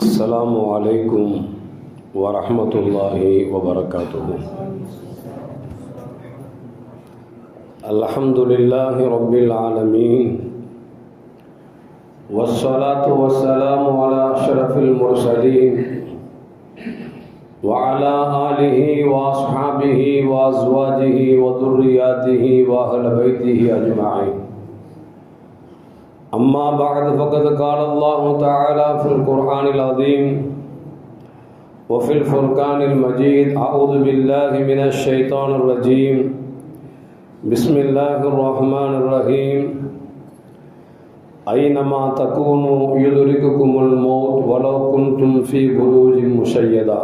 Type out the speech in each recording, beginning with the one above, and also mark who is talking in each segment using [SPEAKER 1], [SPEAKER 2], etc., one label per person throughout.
[SPEAKER 1] السلام عليكم ورحمة الله وبركاته. الحمد لله رب العالمين، والصلاة والسلام على أشرف المرسلين وعلى آله وأصحابه وأزواجه وذرياته وأهل بيته أجمعين. أما بعد، فقد قال الله تعالى في القرآن العظيم وفي الفرقان المجيد: أعوذ بالله من الشيطان الرجيم، بسم الله الرحمن الرحيم. أينما تكونوا يدرككم الموت ولو كنتم في بروج مشيدة.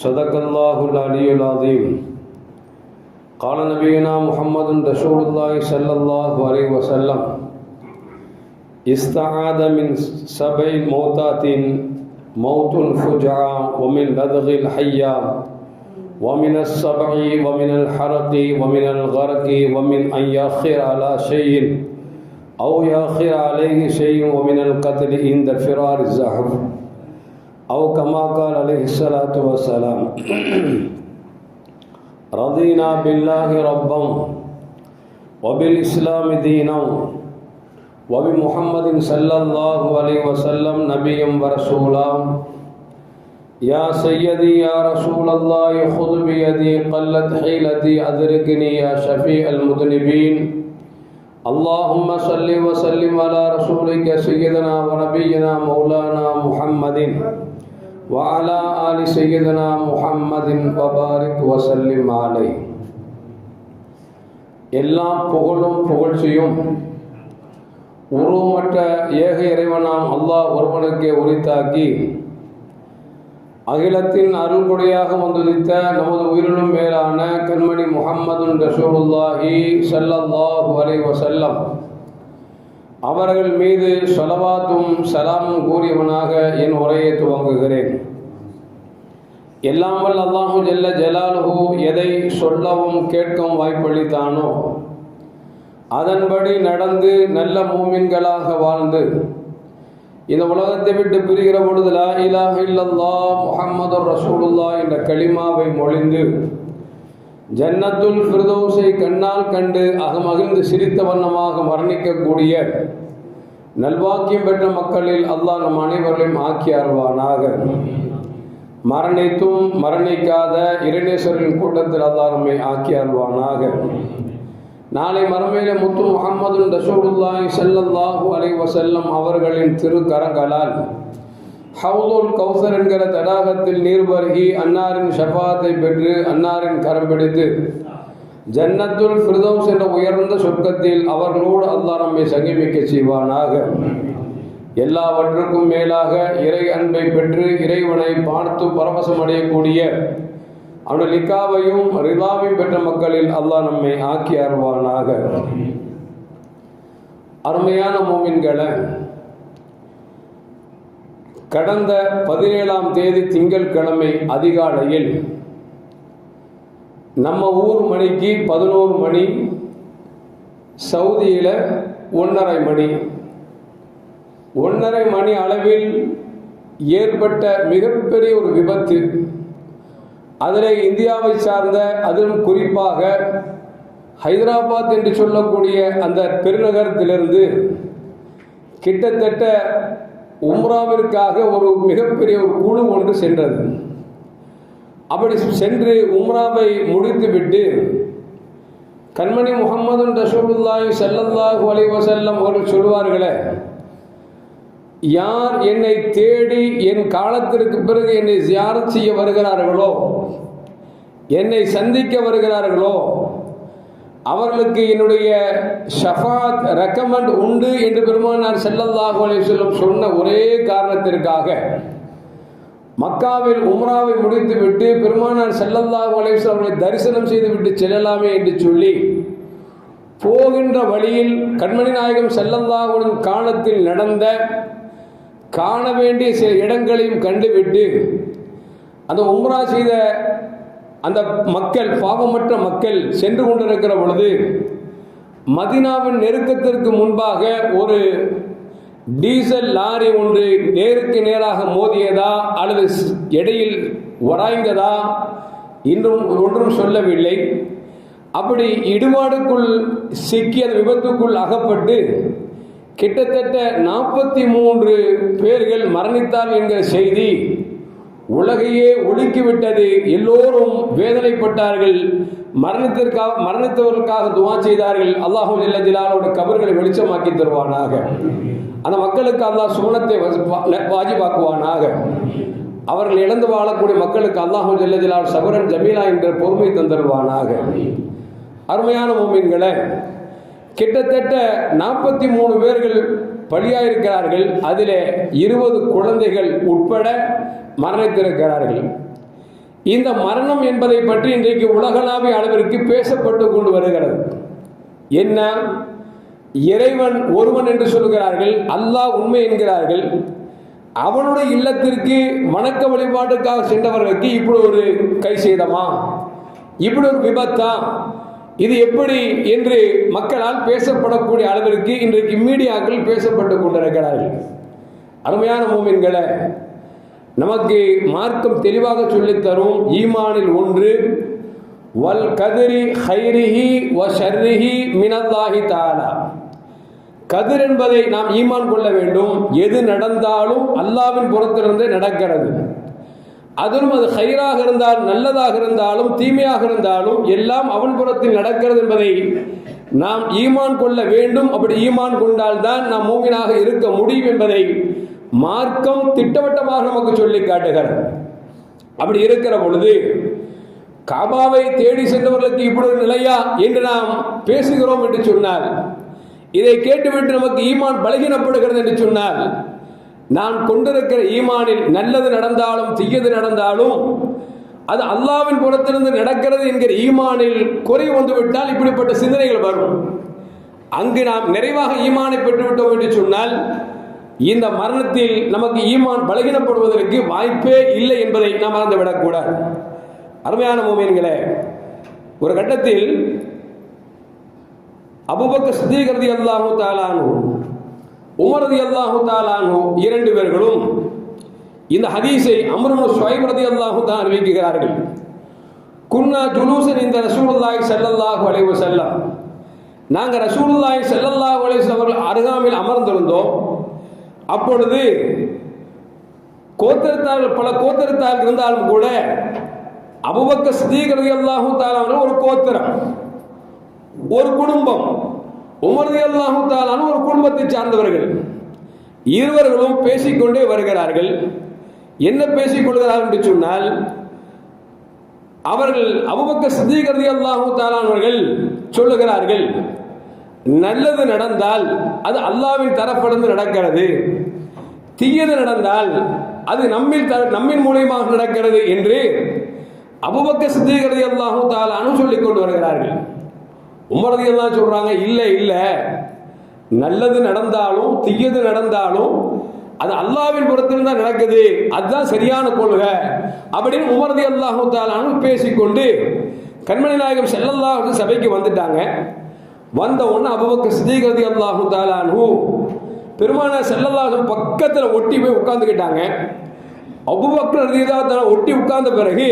[SPEAKER 1] صدق الله العلي العظيم. قال نبينا محمد رسول الله صلى الله عليه وسلم: استعاذ من 7 موتات: موت فجعة، ومن لدغ الحية، ومن السبع، ومن الحرق، ومن الغرق، ومن أن يأخر على شيء أو يأخر عليه شيء، ومن القتل عند فرار الزحف، أو كما قال عليه الصلاة والسلام. رضينا بالله ربا وبالإسلام دينا وبمحمد صلى الله عليه وسلم نبيا ورسولا. يا سيدي يا رسول الله خذ بيدي قلت حيلتي أدركني يا شفيع المذنبين. اللهم صل وسلم على رسولك سيدنا ونبينا مولانا محمد وعلى آل سيدنا محمد وبارك وسلم عليه. எல்லா புகழும் புகழ்ச்சியும் உருவமற்ற ஏக இறைவனாம் அல்லாஹ் ஒருவனுக்கே உரித்தாக்கி, அகிலத்தின் அருள்கொடையாக வந்துதித்த நமது உயிரினும் மேலான கண்மணி முஹம்மதுன் ரசூலுல்லாஹி ஸல்லல்லாஹு அலைஹி வஸல்லம் அவர்கள் மீது ஸலவாத்தும் சலாமும் கூறியவனாக என் உரையை துவங்குகிறேன். எல்லாம் வல்ல அல்லாஹு ஜல்ல ஜலாலுஹு எதை சொல்லவும் கேட்கவும் வாய்ப்பளித்தானோ அதன்படி நடந்து நல்ல மூமின்களாக வாழ்ந்து இந்த உலகத்தை விட்டு பிரிகிற பொழுது லா இலாஹ இல்லல்லாஹ் முஹம்மதுர் ரசூலுல்லாஹ் என்ற கலிமாவை மொழிந்து ஜன்னத்துல் ஃபிர்தௌஸை கண்ணால் கண்டு அகமகிழ்ந்து சிரித்த வண்ணமாக மரணிக்கக்கூடிய நல்வாக்கியம் பெற்ற மக்களில் அல்லாஹ் நம் அனைவர்களையும் ஆக்கி அருள்வானாக. மரணித்தும் மரணிக்காத இறைநேசரின் கூட்டத்தில் அல்லாஹ் நம்மை ஆக்கி அருள்வானாக. நாளை மறுமையிலே முத்து முஹம்மது ரசூலுல்லாஹி ஸல்லல்லாஹு அலைஹி வஸல்லம் அவர்களின் திருக்கரங்களால் ஹவுதுல் கௌசர் என்கிற தடாகத்தில் நீர் பருகி அன்னாரின் ஷஃபாத்தை பெற்று அன்னாரின் கரம் பிடித்து ஜன்னத்துல் ஃபிர்தௌஸ் என்ற உயர்ந்த சொர்க்கத்தில் அவர்களோடு அல்லாஹ் நம்மை சங்கமிக்க செய்வானாக. எல்லாவற்றுக்கும் மேலாக இறை அன்பை பெற்று இறைவனை பார்த்து பரவசம் அடையக்கூடிய அவனுடைய லிக்காவையும் ரிதாவையும் பெற்ற மக்களில் அல்லாஹ் நம்மை ஆக்கி அருள்வானாக. அருமையான மூமின்களை, கடந்த 17ஆம் தேதி திங்கட்கிழமை அதிகாலையில் நம்ம ஊர் மணிக்கு 11 மணி, சவுதியில் 1:30 மணி, 1:30 மணி அளவில் ஏற்பட்ட மிகப்பெரிய ஒரு விபத்து. அதில் இந்தியாவை சார்ந்த, அதிலும் குறிப்பாக ஹைதராபாத் என்று சொல்லக்கூடிய அந்த பெருநகரத்திலிருந்து கிட்டத்தட்ட உம்ராவிற்காக ஒரு மிகப்பெரிய ஒரு குழு ஒன்று சென்றது. அப்படி சென்று உம்ராவை முடித்துவிட்டு கண்மணி முஹம்மது ரசூலுல்லாஹி ஸல்லல்லாஹு அலைஹி வஸல்லம் அவர்கள் சொல்வார்களே, யார் என்னை தேடி என் காலத்திற்கு பிறகு என்னை ஜியாரத் செய்ய வருகிறார்களோ, என்னை சந்திக்க வருகிறார்களோ, அவர்களுக்கு என்னுடைய ஷஃபாத் ரெக்கமெண்ட் உண்டு என்று பெருமானார் ஸல்லல்லாஹு அலைஹி வஸல்லம் சொன்ன ஒரே காரணத்திற்காக மக்காவில் உம்ராவை முடித்துவிட்டு பெருமானார் ஸல்லல்லாஹு அலைஹி வஸல்லம் அவர்களை தரிசனம் செய்துவிட்டு செல்லலாமே என்று சொல்லி போகின்ற வழியில் கண்மணி நாயகம் ஸல்லல்லாஹு அலைஹி வஸல்லம் காலத்தில் நடந்த காண வேண்டிய சில இடங்களையும் கண்டுவிட்டு அந்த உம்ரா செய்த அந்த மக்கள், பாவமற்ற மக்கள் சென்று கொண்டிருக்கிற பொழுது மதீனாவின் நெருக்கத்திற்கு முன்பாக ஒரு டீசல் லாரி ஒன்று நேருக்கு நேராக மோதியதா அல்லது இடையில் உராய்ந்ததா இன்னும் ஒன்றும் சொல்லவில்லை. அப்படி இடுபாடுக்குள் சிக்கி அந்த விபத்துக்குள் அகப்பட்டு கிட்டத்தட்ட 43 பேர்கள் மரணித்தார் என்கிற செய்தி உலகையே ஒடுக்கிவிட்டது. எல்லோரும் வேதனைப்பட்டார்கள். மரணித்தவர்களுக்காக துவா செய்தார்கள். அல்லாஹு ஜல்ல ஜலாலுஹு கபர்களை வெளிச்சமாக்கி தருவானாக. அந்த மக்களுக்கு அல்லாஹ் சுவனத்தை வாஜிபாக்குவானாக. அவர்கள் இழந்து வாழக்கூடிய மக்களுக்கு அல்லாஹு ஜல்ல ஜலாலுஹு சபரன் ஜமீலா என்ற பொறுமை தந்தருவானாக. அருமையான மோமின்களே, கிட்டத்தட்ட 43 பேர்கள் பலியாயிருக்கிறார்கள். அதிலே 20 குழந்தைகள் உட்பட மரணித்திருக்கிறார்கள். இந்த மரணம் என்பதை பற்றி இன்றைக்கு உலகளாவிய அளவிற்கு பேசப்பட்டு கொண்டு வருகிறது. என்ன, இறைவன் ஒருவன் என்று சொல்கிறார்கள், அல்லாஹ் உண்மை என்கிறார்கள். அவனுடைய இல்லத்திற்கு வணக்க வழிபாட்டுக்காக சென்றவர்களுக்கு இப்படி ஒரு கை சேதமா, இப்படி ஒரு விபத்தா, இது எப்படி என்று மக்களால் பேசப்படக்கூடிய அளவிற்கு இன்றைக்கு மீடியாக்கள் பேசப்பட்டு கொண்டிருக்கிறார்கள். அருமையான மோமின்களை, நமக்கு மார்க்கம் தெளிவாக சொல்லித்தரும் ஈமானில் ஒன்று வல் கதிரி ஹைரிஹி வ ஷர்ரிஹி மினல்லாஹி தஆலா. கதிர் என்பதை நாம் ஈமான் கொள்ள வேண்டும். எது நடந்தாலும் அல்லாஹ்வின் புறத்திலிருந்து நடக்கிறது. அதிலும் அது ஹைராக இருந்தாலும் நல்லதாக இருந்தாலும் தீமையாக இருந்தாலும் எல்லாம் அவன் புறத்தில் நடக்கிறது என்பதை நாம் ஈமான் கொள்ள வேண்டும். அப்படி ஈமான் கொண்டால்தான் நாம் மூமினாக இருக்க முடியும் என்பதை மார்க்கம் திட்டவட்டமாக நமக்கு சொல்லி காட்டுகிறது. அப்படி இருக்கிற பொழுது காபாவை தேடி சென்றவர்களுக்கு இப்படி ஒரு நிலையா என்று நாம் பேசுகிறோம் என்று சொன்னால், இதை கேட்டுவிட்டு நமக்கு ஈமான் பலகீனப்படுகிறது என்று சொன்னால், நான் கொண்டிருக்கிற ஈமானில் நல்லது நடந்தாலும் தீயது நடந்தாலும் அது அல்லாஹ்வின் புறத்திலிருந்து நடக்கிறது என்கிற ஈமானில் குறை வந்துவிட்டால் இப்படிப்பட்ட சிந்தனைகள் வரும். அங்கு நாம் நிறைவாக ஈமானை பெற்றுவிட்டோம் என்று சொன்னால் இந்த மரணத்தில் நமக்கு ஈமான் பலகீனப்படுவதற்கு வாய்ப்பே இல்லை என்பதை நாம் மறந்துவிடக்கூடாது. அருமையான மோமின்களே, ஒரு கட்டத்தில் அபூபக்கர் சித்தீக் ரலியல்லாஹு தஆலா அன்ஹு, உமர் ரலியல்லாஹு தஆலா அன்ஹு இரண்டு பேர்களும் இந்த ஹதீஸை அம்ர் இப்னு ஷுஐப் ரலியல்லாஹு தஆலா அறிவிக்கிறார்கள். குன்னா ஜுலூசன் இந்த ரசூலுல்லாஹி ஸல்லல்லாஹு அலைஹி வஸல்லம், நாங்கள் ரசூலுல்லாஹி ஸல்லல்லாஹு அலைஹி வஸல்லம் அவர்கள் அருகாமையில் அமர்ந்திருந்தோம். அப்பொழுது கோத்திரத்தார்கள் பல கோத்திரத்தார்கள் இருந்தாலும் கூட அபூபக்கர் சித்தீக் ரலியல்லாஹு தஆலா ஒரு கோத்திரம், ஒரு குடும்பம், உமர் ரலியல்லாஹு தஆலா ஒரு குடும்பத்தை சார்ந்தவர்கள். இருவர்களும் பேசிக்கொண்டே வருகிறார்கள். என்ன பேசிக் கொள்கிறார்கள் என்று சொன்னால், அவர்கள் அபூபக்கர் சித்தீக் ரலியல்லாஹு தஆலா அவர்கள் சொல்லுகிறார்கள், நல்லது நடந்தால் அது அல்லாஹ்வின் தரப்பிலிருந்து நடக்கிறது, தீயது நடந்தால் அது நம்மின் மூலமாக நடக்கிறது என்று அபூபக்கர் சித்தீக் ரலியல்லாஹு தஆலா அன்ஹு சொல்லிக் கொண்டு வருகிறார்கள். உமர் ரலியல்லாஹு சொல்றாங்க, இல்லை இல்லை, நல்லது நடந்தாலும் தீயது நடந்தாலும் அது அல்லாஹ்வின் புறத்தில் தான் நடக்குது, அதுதான் சரியான கொள்கை அப்படின்னு உமர் ரலியல்லாஹு தஆலா அன்ஹு பேசிக்கொண்டு கண்மணி நாயகம் ஸல்லல்லாஹு அலைஹி வஸல்லம் சபைக்கு வந்துட்டாங்க. வந்த உடனே அபூபக்கர் சித்தீக் ரலியல்லாஹு தஆலா அன்ஹு பெருமானார் ஸல்லல்லாஹு அலைஹி வஸல்லம் பக்கத்தில் ஒட்டி போய் உட்கார்ந்துக்கிட்டாங்க. அபூபக்கர் ரலியல்லாஹு தஆலா ஒட்டி உட்கார்ந்த பிறகு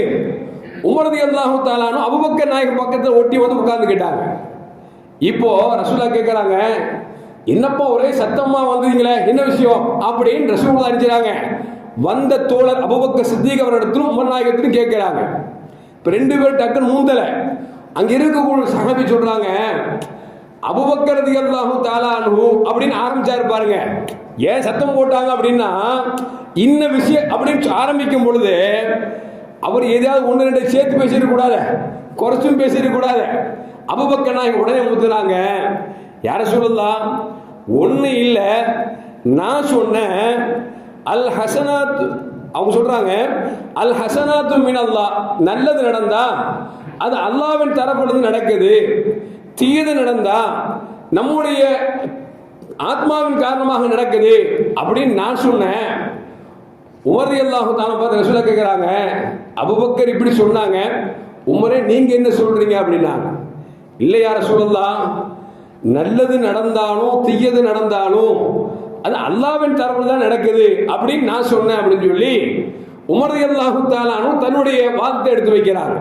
[SPEAKER 1] உமர் ரலியல்லாஹு தஆலா அன்ஹு அபூபக்கர் நாயகம் பக்கத்தில் ஒட்டி வந்து உட்கார்ந்துக்கிட்டாங்க. இப்போ ரசூலுல்லாஹ் கேட்குறாங்க, என்னப்பா ஒரே சத்தமா வந்தீங்களே, என்ன விஷயம் அப்படின்னு ரசூலுல்லாஹ் அறிஞ்சாங்க. வந்த தோழர் அபூபக்கர் சித்தீக் அவரிடத்திலும் உமர் நாயகத்திலும் கேட்கிறாங்க. இப்போ ரெண்டு பேரும் டக்குன்னு மூந்தல. அங்க இருக்கக்கூடிய சஹாபி சொல்றாங்க, அபூபக்கர் ரலியல்லாஹு தஆலா அன்ஹு அப்படின்னு ஆரம்பிச்சாரு பாருங்க. ஏன் சத்தம் போட்டாங்க அப்படின்னா, இன்ன விஷயம் அப்படின்னு ஆரம்பிக்கும் பொழுது அவர் ஏதாவது ஒன்று ரெண்டு சேர்த்து பேசிட கூடாது, குறைச்சும் பேசிட கூடாது. அபூபக்கர் நாயகம் உடனே முத்துறாங்க, யார சொல்லலாம், ஒண்ணு இல்லை, நான் சொன்னேன் அல் ஹசனாத், அவங்க சொல்றாங்க அல் ஹசனாத்து மினல்லாஹ், நல்லது நடந்தா அது அல்லாஹ்வின் தரப்பிலிருந்து நடக்குது, தீயது நடந்தா நம்முடைய ஆத்மாவின் காரணமாக நடக்குது அப்படின்னு நான் சொன்னேன். உமர் ரலியல்லாஹு தஆலா பார்த்து ரசூலுல்லாஹ் கேட்குறாங்க, அபூபக்கர் இப்படி சொன்னாங்க, உமரே நீங்க என்ன சொல்றீங்க அப்படின்னாங்க. இல்லையா ரசூலுல்லாஹ், நல்லது நடந்தாலும் தீயது நடந்தாலும் அது அல்லாஹ்வின் தரப்பில் தான் நடக்குது அப்படின்னு நான் சொன்னேன் அப்படின்னு சொல்லி உமர் ரலியல்லாஹு தஆலா அன்ஹு தன்னுடைய வாதத்தை எடுத்து வைக்கிறாங்க.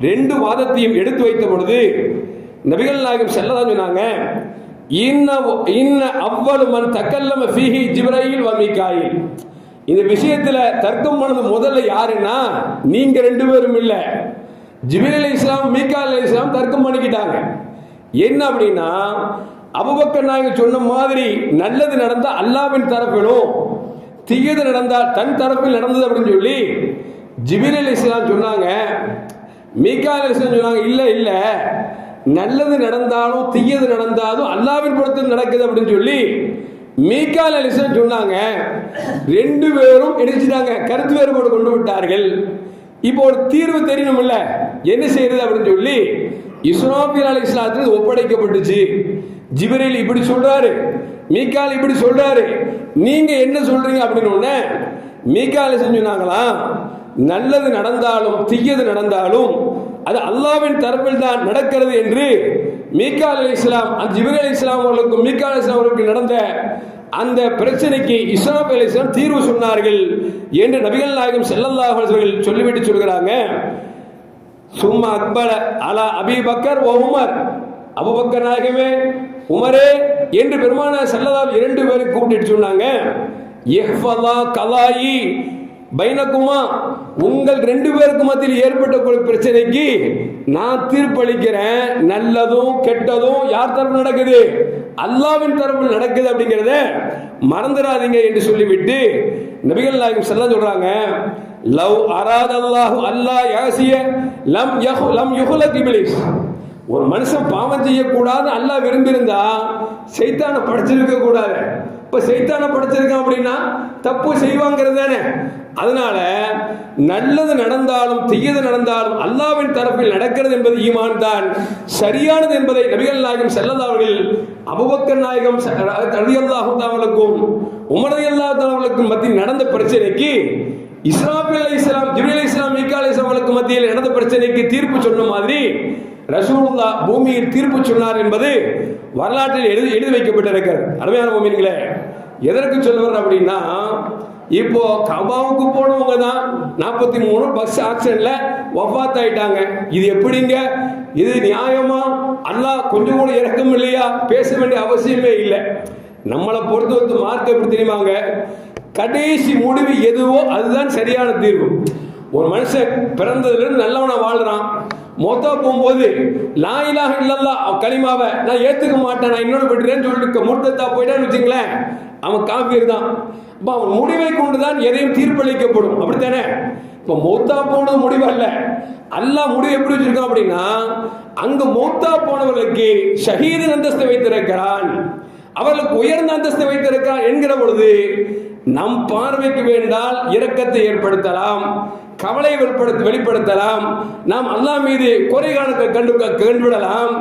[SPEAKER 1] ரெண்டு வாதத்தையும் எடுத்து வைத்த பொழுது நபிகள் நாயகம் ஸல்லல்லாஹு அலைஹி சொன்னாங்க, இன்ன அவ்வளவு மன் தக்கல்லம ஃபீஹி ஜிப்ரீல் வ மீகாயில். இந்த விஷயத்துல தர்க்கம் பண்ணது முதல்ல யாருன்னா நீங்க ரெண்டு பேரும் இல்ல, ஜிப்ரீல் அலைஹிஸ்ஸலாம் மீகாயில் அலைஹிஸ்ஸலாம் தர்க்கம் பண்ணிக்கிட்டாங்க. என்ன அப்படின்னா அபூபக்கர் நாயகம் சொன்ன மாதிரி நல்லது நடந்தா அல்லாஹ்வின் தரப்பிலும் தீயது நடந்தால் தன் தரப்பில் நடந்தது அப்படின்னு சொல்லி ஜிப்ரீல் அலைஹிஸ்ஸலாம் சொன்னாங்க. மீகாயில் அலைஹிஸ்ஸலாம் சொன்னாங்க இல்ல இல்ல, நல்லது நடந்தாலும் தீயது நடந்தாலும் அல்லாஹ்வின் புறத்தில் நடக்குது அப்படின்னு சொல்லி மீகாயில் அலைஹிஸ்ஸலாம் சொன்னாங்க. ரெண்டு பேரும் எடுத்துட்டாங்க, கருத்து வேறுபாடு கொண்டு விட்டார்கள். இப்போ ஒரு தீர்வு தெரியணும் இல்ல, என்ன செய்யறது அப்படின்னு சொல்லி இஸ்ராஃபீல் அலைஹிஸ்ஸலாத்துக்கு ஒப்படைக்கப்பட்டுச்சு. ஜிப்ரீல் இப்படி சொல்றாரு, மீகாயில் இப்படி சொல்றாரு, நீங்க என்ன சொல்றீங்க அப்படின்னு உடனே மீகாயில் சொன்னாங்களா, நல்லது நடந்தாலும் தீயது நடந்தாலும் அது அல்லாஹ்வின் தரப்பில் தான் நடக்கிறது என்று மீகாயில் அலைஹிஸ்ஸலாம் ஜிப்ரீல் அலைஹிஸ்ஸலாம் அவர்களுக்கும் மீகாயில் அலைஹிஸ்ஸலாம் அவர்களுக்கு நடந்த அந்த பிரச்சனைக்கு இஸ்ராஃபீல் அலைஹிஸ்ஸலாம் தீர்வு சொன்னார்கள் என்று நபிகள் நாயகம் ஸல்லல்லாஹு அலைஹி வஸல்லம் சொல்லிவிட்டு சொல்கிறாங்க. சும்மா அக்பர அலா அபீ பக்கர் வ உமர், அபூபக்கர் நாயகமே உமரே என்று பெருமானார் ஸல்லல்லாஹு இரண்டு பேரை கூப்பிட்டு சொன்னாங்க, இஹ்ஃபலா கலாயி பைனகுமா, உங்கள் ரெண்டு பேருக்கு மத்தியில் ஏற்பட்ட பிரச்சனைக்கு நான் தீர்ப்பளிக்கிறேன். நல்லதும் கெட்டதும் யார் தரப்பு நடக்குது, அல்லாஹ்வின் தரப்பில் நடக்குது அப்படிங்கிறத மறந்துடாதீங்க என்று சொல்லிவிட்டு நபிகள் நாயகம் ஸல்லல்லாஹு சொல்றாங்க, லவ் அராதல்லாஹு அல்லா யாசிய லம் யுஹ்லக் இப்லீஸ். ஒரு மனுஷன் பாவம் செய்யக்கூடாது அல்லாஹ் விரும்பியிருந்தா சைத்தானை படைச்சிருக்க கூடாது. இப்ப சைத்தானை படைச்சிருக்கான் அப்படின்னா தப்பு செய்வாங்கிறது தானே. அதனால நல்லது நடந்தாலும் தீயது நடந்தாலும் அல்லாஹ்வின் தரப்பில் நடக்கிறது என்பது ஈமான் தான் சரியானது என்பதை நபிகள் நாயகம் ஸல்லல்லாஹு அலைஹி வஸல்லம் அபூபக்கர் நாயகம் ரலியல்லாஹு தஆலா அவர்களுக்கும் உமர் ரலியல்லாஹு தஆலா அவர்களுக்கும் மத்தியில் நடந்த பிரச்சனைக்கு இஸ்ராஃபீல் அலைஹிஸ்ஸலாம் ஜிப்ரீல் அலைஹிஸ்ஸலாம் மீகாயில் அலைஹிஸ்ஸலாம் அவர்களுக்கு மத்தியில் நடந்த பிரச்சனைக்கு தீர்ப்பு சொன்ன மாதிரி ரசூலுல்லாஹ் பூமியில் தீர்ப்பு சொன்னார் என்பது வரலாற்றில் எழுதி வைக்கப்பட்டிருக்கிறது. அருமையான முஃமின்களே, எதற்கு சொல்லுவார் அப்படின்னா, இப்போ கபாவுக்கு போனவங்க தான் 43 பஸ் ஆக்சிடென்ட்ல வஃபாத் ஆயிட்டாங்க. இது எப்படிங்க, இது நியாயமா? அல்லாஹ் கொஞ்சம் கூட இறக்கம் இல்லையா? பேச வேண்டிய அவசியமே இல்லை. நம்மளை பொறுத்தவரைக்கும் மார்க் எப்படி தெரியுமாங்க, கடைசி முடிவு எதுவோ அதுதான் சரியான தீர்வு. ஒரு மனுஷன் பிறந்ததுலேருந்து நல்லவனா வாழ்றான், மொத்தா போகும்போது லா இலாஹ இல்லல்லாஹ் கலிமாவை நான் ஏத்துக்க மாட்டேன், நான் இன்னொரு விட்டுறேன்னு சொல்லிட்டு முர்த்ததா போயிட்டான்னு வச்சுங்களேன், அவன் காஃபிர் தான். இப்போ அவன் முடிவை கொண்டுதான் எதையும் தீர்ப்பளிக்கப்படும், அப்படித்தானே? இப்போ மௌத்தா போனது முடிவு அல்ல, அல்லாஹ் முடிவு எப்படி வச்சிருக்கான் அப்படின்னா, அங்கு மௌத்தா போனவர்களுக்கு ஷஹீது அந்தஸ்தை வைத்திருக்கிறான், அவர்களுக்கு உயர்ந்த அந்தஸ்தை வைத்திருக்கிறான் என்கிற பொழுது நம் பார்வைக்கு வேண்டால் இரக்கத்தை ஏற்படுத்தலாம், கவலை வெளிப்படுத்தலாம், நாம் அல்லாஹ் மீது குறை கண்டுவிடலாம்.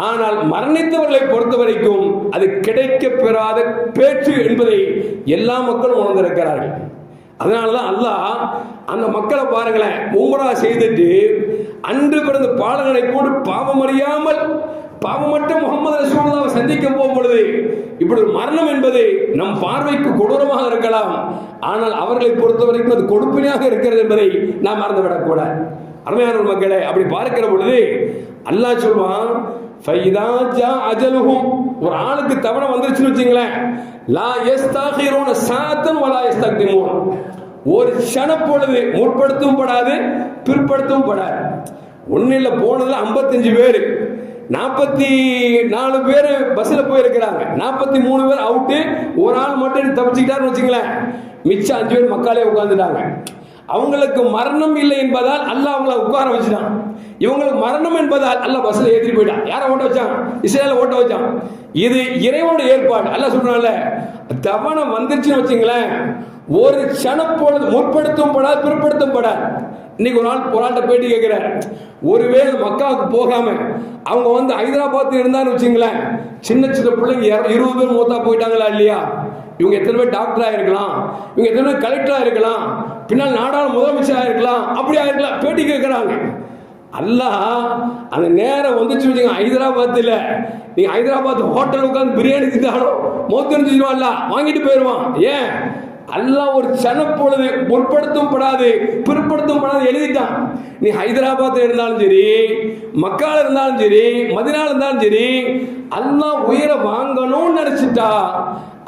[SPEAKER 1] ஆனால் மரணித்தவர்களை பொறுத்த வரைக்கும் அது கிடைக்க பெறாத பேச்சு என்பதை எல்லா மக்களும் உணர்ந்திருக்கிறார்கள். அதனாலதான் அல்லாஹ் அந்த மக்களை பாருங்களேன், உம்ரா செய்துட்டு அன்று பிறந்த பாலகனை போட்டு பாவம் அறியாமல் பாவமற்ற முகமது ரசூலுல்லாஹ்வை சந்திக்க போகும் பொழுது இப்படி ஒரு மரணம் என்பது நம் பார்வைக்கு கொடூரமாக இருக்கலாம், ஆனால் அவர்களை பொறுத்த வரைக்கும் அது கொடுப்பினையாக இருக்கிறது என்பதை நாம் மறந்துவிடக்கூடாது. அருமையான மக்களே, அப்படி பார்க்கிற பொழுது அல்லாஹ் சொல்வான், ஃபைதா ஜா அஜலுஹும், ஒரு ஆளுக்கு தவணை வந்துருச்சுன்னு வச்சுங்களேன், லா யஸ்தாகிரூன சாத்தன் வலா யஸ்தக்திமூன், ஒரு க்ஷண பொழுது முற்படுத்தவும் படாது பிற்படுத்தவும் படாது. ஒன்னில் போனதுல 55 பேர், 44 பேர் பஸ்ல போயிருக்கிறாங்க, 43 பேர் அவுட்டு, ஒரு ஆள் மட்டும் தப்பிச்சுக்கிட்டாருன்னு வச்சுங்களேன், மிச்சம் 5 பேர் மக்காலே உட்கார்ந்துட்டாங்க. அவங்களுக்கு மரணம் இல்லை என்பதால் அல்லாஹ் அவங்கள உட்கார வச்சுட்டான், இவங்களுக்கு மரணம் என்பதால் அல்லாஹ் பஸ்ல ஏற்றி போயிட்டான். யாரை ஓட்ட வச்சான்? இஸ்ரேல ஓட்ட வச்சான். இது இறைவனோட ஏற்பாடு. அல்லாஹ் சொல்றான்ல, தவணை வந்துருச்சுன்னு வச்சுங்களேன், ஒரு க்ஷணம் பொழுது முற்படுத்தும் படாது பிற்படுத்தும் படாது. இன்னைக்கு ஒரு ஆள்கிட்ட பேட்டி கேட்கிறார், ஒருவேளை மக்காவுக்கு போகாம அவங்க வந்து ஹைதராபாத் இருந்தான்னு வச்சுங்களேன், சின்ன சின்ன பிள்ளைங்க 20 பேர் மூத்தா போயிட்டாங்களா இல்லையா? இவங்க எத்தனை பேர் டாக்டரா இருக்கலாம், இவங்க எத்தனை பேர் கலெக்டரா இருக்கலாம், பின்னால் நாடாளு முதலமைச்சராக இருக்கலாம், அப்படி ஆயிருக்கலாம். பேட்டி கேட்கிறாங்க. அல்லாஹ் அந்த நேரம் வந்துச்சு வச்சுங்க. ஹைதராபாத்தில் நீ ஹைதராபாத் ஹோட்டல் உட்காந்து பிரியாணி தின்னாலும் மௌத்துன்னு சொல்லுவான்ல, வாங்கிட்டு போயிடுவான். ஏன்? அல்லாஹ் ஒரு சனப்பொழுது முற்படுத்தும் படாது பிற்படுத்தும் படாது எழுதிட்டான். நீ ஹைதராபாத்தில் இருந்தாலும் சரி, மக்கால இருந்தாலும் சரி, மதினால இருந்தாலும் சரி, அல்லாஹ் உயிரை வாங்கணும்னு நினைச்சிட்டா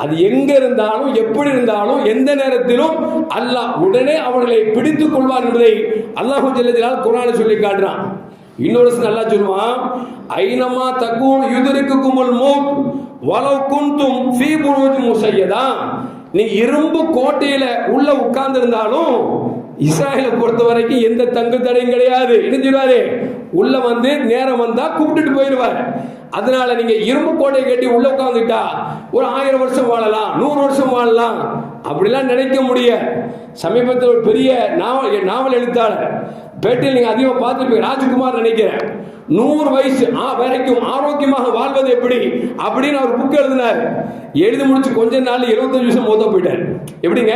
[SPEAKER 1] அது எங்க இருந்தாலும் எப்படி இருந்தாலும் எந்த நேரத்திலும் அல்லாஹ் உடனே அவர்களை பிடித்துக் கொள்வார் என்பதை அல்லாஹ் ஜல்ல ஜலாலுஹு குர்ஆனில் சொல்லி காட்டுறான். இன்னொரு நல்லா சொல்லுவான், ஐனமா தக்கூன் யுத்ரிக்குமுல் மௌத் வலவ் குன்தும் ஃபீ புரூஜ் முஸய்யதா. நீ இரும்பு கோட்டையில உள்ள உட்கார்ந்து இருந்தாலும் இஸ்ராயலை பொறுத்த வரைக்கும் எந்த தங்கு தடையும் கிடையாது. என்ன சொல்லுவாரு? உள்ள வந்து நேரம் வந்தா கூப்பிட்டுட்டு போயிடுவாரு. அதனால நீங்க இரும்பு கோட்டையை கட்டி உள்ள உட்காந்துட்டா ஒரு 1000 வருஷம் வாழலாம், 100 வருஷம் வாழலாம், அப்படிலாம் நினைக்க முடியாது. சமீபத்தில் ஒரு பெரிய நாவல் எழுத்தாளர் பேட்டியில் நீங்க அதிகமாக பார்த்துருப்பீங்க, ராஜ்குமார் நினைக்கிறேன், 100 வயசு வரைக்கும் ஆரோக்கியமாக வாழ்வது எப்படி அப்படின்னு அவர் புக் எழுதினார். எழுதி முடிச்சு கொஞ்ச நாள் 75 வருஷம் மொத்த போயிட்டார். எப்படிங்க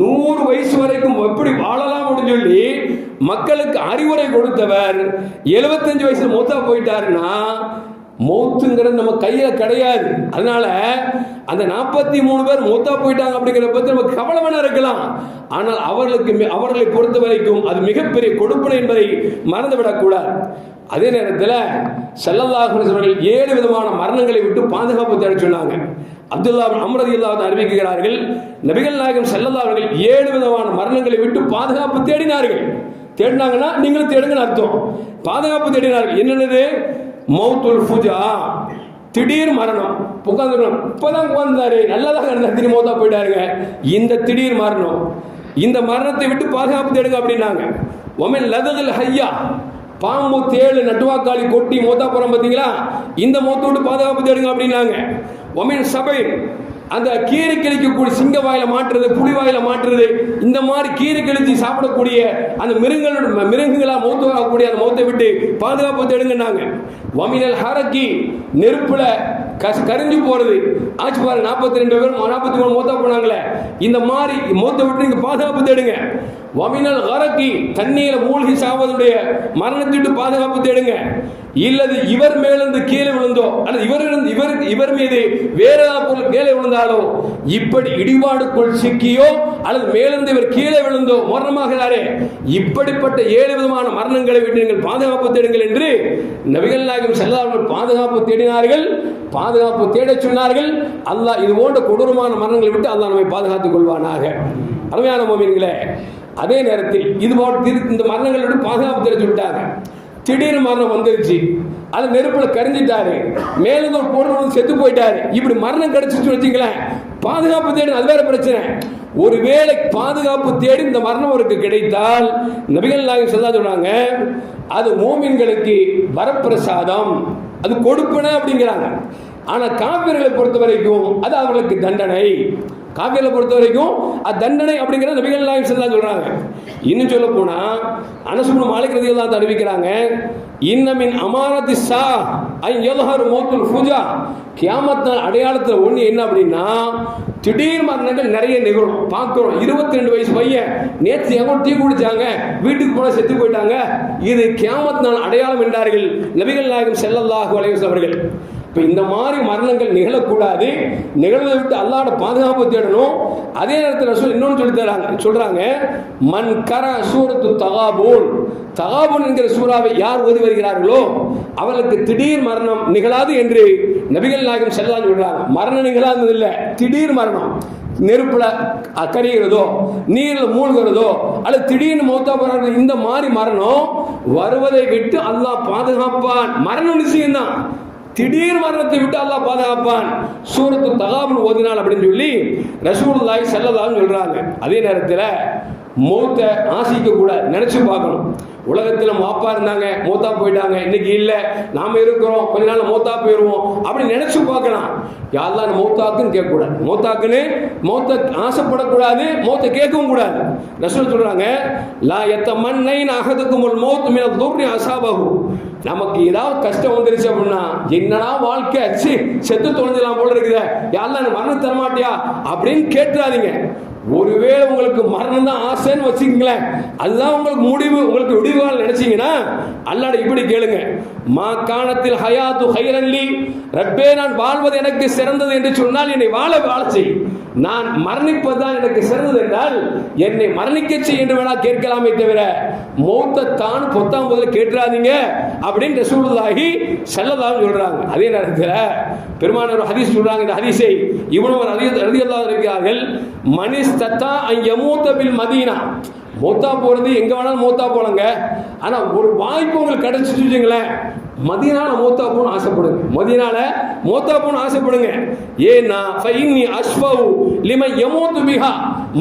[SPEAKER 1] 100 வயசு வரைக்கும் எப்படி வாழலாம் அப்படின்னு சொல்லி மக்களுக்கு அறிவுரை கொடுத்தவர் 75 வயசுல மொத்த போயிட்டாருன்னா மௌத்துங்கிறது நம்ம கையில கிடையாது. அதனால அந்த 43 பேர் மௌத்தா போயிட்டாங்க அப்படிங்கிற பத்தி நம்ம கவலை வேணா இருக்கலாம். ஆனால் அவர்களை பொறுத்த வரைக்கும் அது மிகப்பெரிய கொடுப்பனை என்பதை மறந்துவிடக் கூடாது. அதே நேரத்தில் ஸல்லல்லாஹு அலைஹி வஸல்லம் 7 விதமான மரணங்களை விட்டு பாதுகாப்பு தேட சொன்னாங்க. அப்துல்லா அம்ர் ரலியல்லாஹு அறிவிக்கிறார்கள், நபிகள் நாயகம் ஸல்லல்லாஹு அலைஹி வஸல்லம் 7 விதமான மரணங்களை விட்டு பாதுகாப்பு தேடினார்கள். தேடினாங்கன்னா நீங்களும் தேடுங்கன்னு அர்த்தம். பாதுகாப்பு தேடினார்கள். என்னென்னது? மௌத்துல் ஃபுஜா, திடீர் மரணம். உட்காந்துருக்கணும், இப்பதான் உட்கார்ந்தாரு, நல்லதாக இருந்தார், திடீர் மௌத்தா போயிட்டாருங்க. இந்த திடீர் மரணம், இந்த மரணத்தை விட்டு பாதுகாப்பு தேடுங்க அப்படின்னாங்க. ஒமின் லதகுல் ஹய்யா, பாம்பு தேளு நட்டுவாக்காளி கொட்டி மௌத்தா போறோம் பார்த்தீங்களா, இந்த மௌத்தை விட்டு பாதுகாப்பு தேடுங்க அப்படின்னாங்க. ஒமின் சபை, அந்த கீரை கிழிக்கக்கூடிய சிங்க வாயில மாற்றுறது, புலி வாயில மாற்றுறது, இந்த மாதிரி கீரை கிழிச்சு சாப்பிடக்கூடிய அந்த மிருகங்களா மௌத்து ஆகக்கூடிய அந்த மௌத்தை விட்டு பாதுகாப்பு தேடுங்கன்னாங்க. வமினல் ஹரக்கி, நெருப்புல கரிஞ்சு போறது ஆச்சு பாரு, 42 பேர் 43 மௌத்தா போனாங்களே, இந்த மாதிரி மௌத்தை விட்டு நீங்க பாதுகாப்பு தேடுங்க. வமினல் ஹரக்கி, தண்ணீர மூழ்கி சாவதுடைய மரணத்திட்டு பாதுகாப்பு தேடுங்க. இல்லது இவர் மேலிருந்து கீழே விழுந்தோ அல்லது இவர் மீது வேற ஏதாவது பொருள் கீழே விழுந்தாலோ, இப்படி இடிபாடுக்குள் சிக்கியோ அல்லது மேலிருந்து இவர் கீழே விழுந்தோ மரணமாகிறாரே, இப்படிப்பட்ட 7 விதமான மரணங்களை விட்டு நீங்கள் பாதுகாப்பு தேடுங்கள் என்று நபிகள் நாயகம் ஸல்லல்லாஹு அலைஹி வஸல்லம் பாதுகாப்பு தேடினார்கள். பாதுகாப்பு தேட சொன்னார்கள். அல்லாஹ் இது போன்ற கொடூரமான மரணங்களை விட்டு அல்லாஹ் நம்மை பாதுகாத்துக் கொள்வானாக. அருமையான முஃமின்களே, அதே நேரத்தில் இது போன்ற இந்த மரணங்களை விட்டு பாதுகாப்பு தேட சொல்லிட்டாங்க. திடீர் மரணம் வந்துருச்சு, அது நெருப்புல கரிஞ்சிட்டாரு, மேலும் ஒரு பொருள் செத்து போயிட்டாரு, இப்படி மரணம் கிடைச்சிச்சு வச்சுங்களேன், பாதுகாப்பு தேடி அது வேற பிரச்சனை. ஒருவேளை பாதுகாப்பு தேடி இந்த மரணம் அவருக்கு கிடைத்தால் நபிகள் நாயகம் ஸல்லல்லாஹு சொல்றாங்க, அது மூமின்களுக்கு வரப்பிரசாதம், அது கொடுப்பன அப்படிங்கிறாங்க. ஆனா காபிர்களை பொறுத்த வரைக்கும் அது அவர்களுக்கு தண்டனை. காபிர்களை பொறுத்த வரைக்கும் அது தண்டனை அப்படிங்கிறது நபிகள் நாயகம் ஸல்லல்லாஹு சொல்றாங்க. இன்னும் சொல்ல போனா அனஸ் இப்னு மாலிக் ரலியல்லாஹு அன்ஹு அறிவிக்கிறாங்க, இன்னமின் அமாரத்தி சா ஐ யல்ஹர் மௌத்துல் ஃபுஜா, கியாமத் நாள் அடையாளத்தில் ஒன்று என்ன அப்படின்னா திடீர் மரணங்கள் நிறைய நிகழும். பார்க்கிறோம், 22 வயசு பையன் நேற்று எங்கோ டீ குடிச்சாங்க, வீட்டுக்கு போன செத்து போயிட்டாங்க, இது கியாமத் நாள் அடையாளம் என்றார்கள் நபிகள் நாயகம் ஸல்லல்லாஹு அலைஹி வஸல்லம் அவர்கள். இப்போ இந்த மாதிரி மரணங்கள் நிகழக்கூடாது, நிகழ்வதை விட்டு அல்லாஹ்வோட பாதுகாப்பு தேடணும். அதே நேரத்தில் ரசூல் இன்னொன்று சொல்றாங்க, மன் கர சூரத்து தகாபூன், தகாபூன் என்கிற சூறாவை யார் ஓதி வருகிறார்களோ அவர்களுக்கு திடீர் மரணம் நிகழாது என்று நபிகள் நாயகம் ஸல்லல்லாஹு அலைஹி வஸல்லம் சொல்றாங்க. மரணம் நிகழாதது இல்லை, திடீர் மரணம், நெருப்புல கரிகிறதோ நீரில் மூழ்கிறதோ அல்லது திடீர்னு மௌத்தா போறது, இந்த மாதிரி மரணம் வருவதை விட்டு அல்லாஹ் பாதுகாப்பான். மரணம் நிச்சயம்தான், திடீர் மரணத்தை விட்டு அல்லாஹ் பாதுகாப்பான். சூரத்து தகாபுன் ஓதினால் அப்படின்னு சொல்லி ரசூலுல்லாஹி ஸல்லல்லாஹு அலைஹி வஸல்லம் சொல்றாங்க. அதே நேரத்தில் மௌத்தை ஆசிக்க கூடாது, நினைச்சு பார்க்கணும். உலகத்தில் நம்ம அப்பா இருந்தாங்க, மௌத்தா போயிட்டாங்க, இன்னைக்கு இல்லை, நாம இருக்கிறோம், கொஞ்ச நாள் மௌத்தா போயிடுவோம் அப்படின்னு நினைச்சு பார்க்கலாம். யாரெல்லாம் மௌத்தாக்குன்னு கேட்கக்கூடாது, மௌத்தை ஆசைப்படக்கூடாது, மௌத்தை கேட்கவும் கூடாது. ரசூல் சொல்றாங்க, லா யத்தமன்னைன அஹதுக்குமுல் மௌத் மின துர்ரி அஸாபஹு, நமக்கு ஏதாவது கஷ்டம் வந்துருச்சு அப்படின்னா என்னடா வாழ்க்கை செத்து தொலைஞ்சலாம் போல இருக்குது, யாரெல்லாம் மரணம் தரமாட்டியா அப்படின்னு கேட்டுறாதீங்க. ஒருவேளை உங்களுக்கு மரணம் தான் ஆசை ஆசைன்னு வச்சுக்கங்களேன், அதுதான் உங்களுக்கு முடிவு, உங்களுக்கு விடிவால் நினைச்சீங்கன்னா அல்லாஹ் இப்படி கேளுங்க, மா காணத்தில் ஹயாத்து ஹைரன்லி, ரப்பே நான் வாழ்வது எனக்கு சிறந்தது என்று சொன்னால் என்னை வாழ செய், நான் மரணிப்பதுதான் எனக்கு சிறந்தது என்றால் என்னை மரணிக்க செய் என்று வேணா கேட்கலாமே தவிர மௌத்தான் பொத்தாம் முதல்ல கேட்டுறாதீங்க அப்படின்னு ரசூலுல்லாஹி ஸல்லல்லாஹு அலைஹி சொல்றாங்க. அதே நேரத்தில் பெருமானார் ஹதீஸ் சொல்றாங்க, இந்த ஹதீஸை இப்னு ரலியல்லாஹு இருக்கிறார்கள், மனிஸ்தத்தா அன் யமூத பில் மதீனா, மௌத்தா போறது எங்க வேணாலும் மௌத்தா போலங்க, ஆனா ஒரு வாய்ப்பு உங்களுக்கு கிடைச்சிட்டு வச்சுங்களேன், மதீனால மௌத்தா போகணும்னு ஆசைப்படுங்க, மதீனால மௌத்தா போகணும்னு ஆசைப்படுங்க. ஏன்னா ஃபைன்னி அஷ்ஃபவு லிமன் யமூது பிஹா,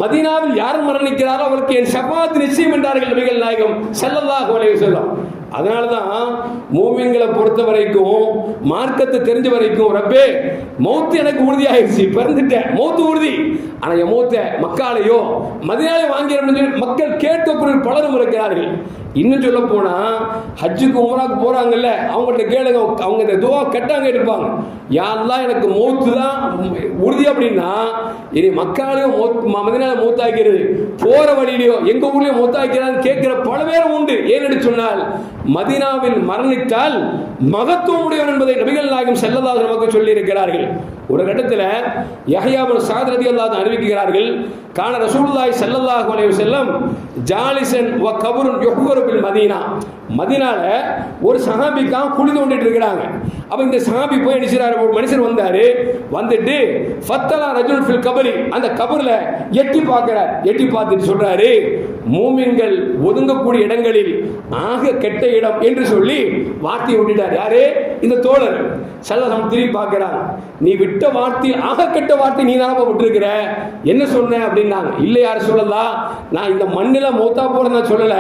[SPEAKER 1] மதீனாவில் யார் மரணிக்கிறாரோ அவருக்கு என் ஷஃபாத் நிச்சயம் என்றார்கள் நபிகள் நாயகம் ஸல்லல்லாஹு அலைஹி வஸல்லம். அதனால தான் மூமின்களை பொறுத்த வரைக்கும், மார்க்கத்தை தெரிஞ்ச வரைக்கும், ரப்பே மௌத்து எனக்கு உறுதியாகிடுச்சு, பிறந்துட்டேன், மௌத்து உறுதி, ஆனால் என் மௌத்தை மக்காலையோ மதீனாலையோ வாங்கிடணும்னு சொல்லி மக்கள் கேட்கக்கூடிய பலரும் இருக்கிறார்கள். இன்னும் சொல்ல போனா ஹஜ்ஜுக்கு உம்ராக்கு போறாங்கல்ல, அவங்கள்ட்ட கேளுங்க, அவங்க இந்த துவா கட்டாங்க இருப்பாங்க, யாரெல்லாம் எனக்கு மௌத்து தான் உறுதி அப்படின்னா இனி மக்காலையோ மதீனால மௌத்தாக்கிறது, போற வழியிலையோ எங்க ஊர்லயோ மௌத்தாக்கிறான்னு கேட்கிற பல பேரும் உண்டு. ஏன்னு சொன்னால் மதீனாவில் மரணித்தால் மகத்துவம் உடையவர் என்பதை நபிகள் நாயகம் ஸல்லல்லாஹு அலைஹி வஸல்லம் சொல்லி இருக்கிறார்கள். ஒரு கட்டத்தில் யஹ்யா இப்னு ஸஅத் ரலியல்லாஹு அன்ஹு அறிவிக்கிறார்கள், கான ரசூலுல்லாஹி ஸல்லல்லாஹு அலைஹி வஸல்லம் ஜாலிசன் வ கபருன் யுஹ்வரு பில் மதீனா, மதீனால ஒரு சஹாபிக்காக குழி தோண்டிட்டு இருக்கிறாங்க. அப்ப இந்த சஹாபி போய் நினைச்சாரு, ஒரு மனுஷர் வந்தாரு, வந்துட்டு ஃபத்தலா ரஜுல் ஃபில் கபரி, அந்த கபர்ல எட்டி பார்க்கிறார், எட்டி பார்த்துட்டு சொல்றாரு, மூமின்கள் ஒதுங்கக்கூடிய இடங்களில் ஆக கெட்ட இடம் என்று சொல்லி வார்த்தையை விட்டுட்டார். யாரு? இந்த தோழர். ஸல்லல்லாஹு திரும்பி பார்க்கிறார், நீ விட்ட வார்த்தை ஆக கெட்ட வார்த்தை நீ தான் விட்டுருக்கிற, என்ன சொன்ன அப்படின்னாங்க. இல்லை யார் சொல்லலாம், நான் இந்த மண்ணில மௌத்தா போறேன்னு நான் சொல்லல,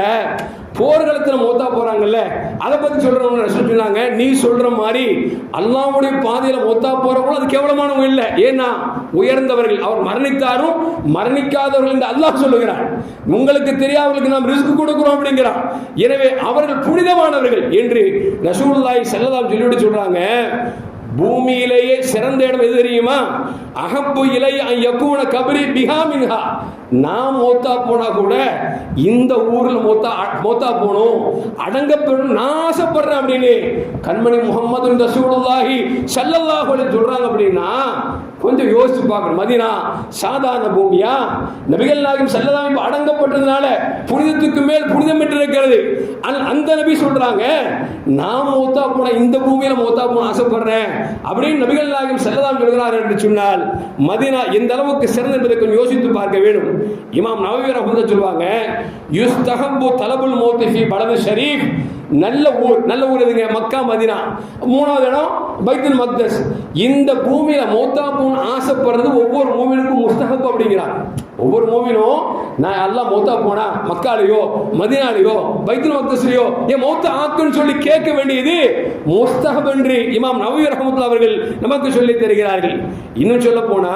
[SPEAKER 1] போர்க்களத்தில் மௌத்தா போறாங்கல்ல அதை பத்தி சொல்றவங்க சொன்னாங்க, நீ சொல்ற மாதிரி அல்லாஹ்வுடைய பாதையில மௌத்தா போறவங்களும் அது கேவலமானவங்க இல்லை, ஏன்னா உயர்ந்தவர்கள், அவர் மரணித்தாரும் மரணிக்காதவர்கள் என்று அல்லாஹ் சொல்லுகிறான். உங்களுக்கு தெரியாதவர்களுக்கு நாம் ரிஸ்க் கொடுக்கிறோம் அப்படிங்கிறான். எனவே அவர்கள் புனிதமானவர்கள் என்று ரசூலுல்லாஹி ஸல்லல்லாஹு அலைஹி வஸல்லம் சொல்றாங்க. பூமியிலேயே சிறந்த இடம் எது தெரியுமா? அஹப்பு இலை அன் யகூன கபரி பிஹா மின்ஹா, நான் மௌத்தா போனா கூட இந்த ஊரில் மௌத்தா போகணும், அடங்கப்பெறும் நான் ஆசைப்படுறேன் அப்படின்னு கண்மணி முஹம்மது ரசூலுல்லாஹி ஸல்லல்லாஹு அலைஹி சொல்றாங்க. அப்படின்னா கொஞ்சம் யோசிச்சு பார்க்கணும், மதீனா சாதாரண பூமியா? நபிகள் நாயகம் ஸல்லல்லாஹு அலைஹி வஸல்லம் அடங்கப்பட்டதுனால புனிதத்துக்கு மேல் புனிதம் பெற்று இருக்கிறது. அந்த நபி சொல்றாங்க, நான் மௌத்தா போன இந்த பூமியில மௌத்தா போன ஆசைப்படுறேன் அப்படின்னு நபிகள் நாயகம் ஸல்லல்லாஹு அலைஹி வஸல்லம் சொல்கிறார்கள் என்று சொன்னால் மதீனா எந்த அளவுக்கு சிறந்தது என்பதை கொஞ்சம் யோசித்து பார்க்க வேண்டும். இமாம் நவவி ரஹ்மத்துல்லாஹி சொல்வாங்க, யுஸ்தஹப்பு தலபுல் மௌத் ஃபீ பலது ஷரீஃப், நல்ல ஊர் எதுங்க? Makkah Madinah. மூணாவது இடம் பைத்துல் மக்தஸ். இந்த பூமியில மௌத்தா போன ஆசைப்படுறது ஒவ்வொரு மூமினுக்கும் முஸ்தஹப் அப்படிங்கிறார். ஒவ்வொரு மூமினும் நான் எல்லாம் மௌத்தா போனா மக்காலையோ மதீனாலையோ பைத்துல் மக்தஸ்லையோ என் மௌத்தா ஆக்குன்னு சொல்லி கேட்க வேண்டியது முஸ்தஹப் என்று இமாம் நவவி ரஹ்மத்துல்லாஹி அவர்கள் நமக்கு சொல்லி தருகிறார்கள். இன்னும் சொல்ல போனா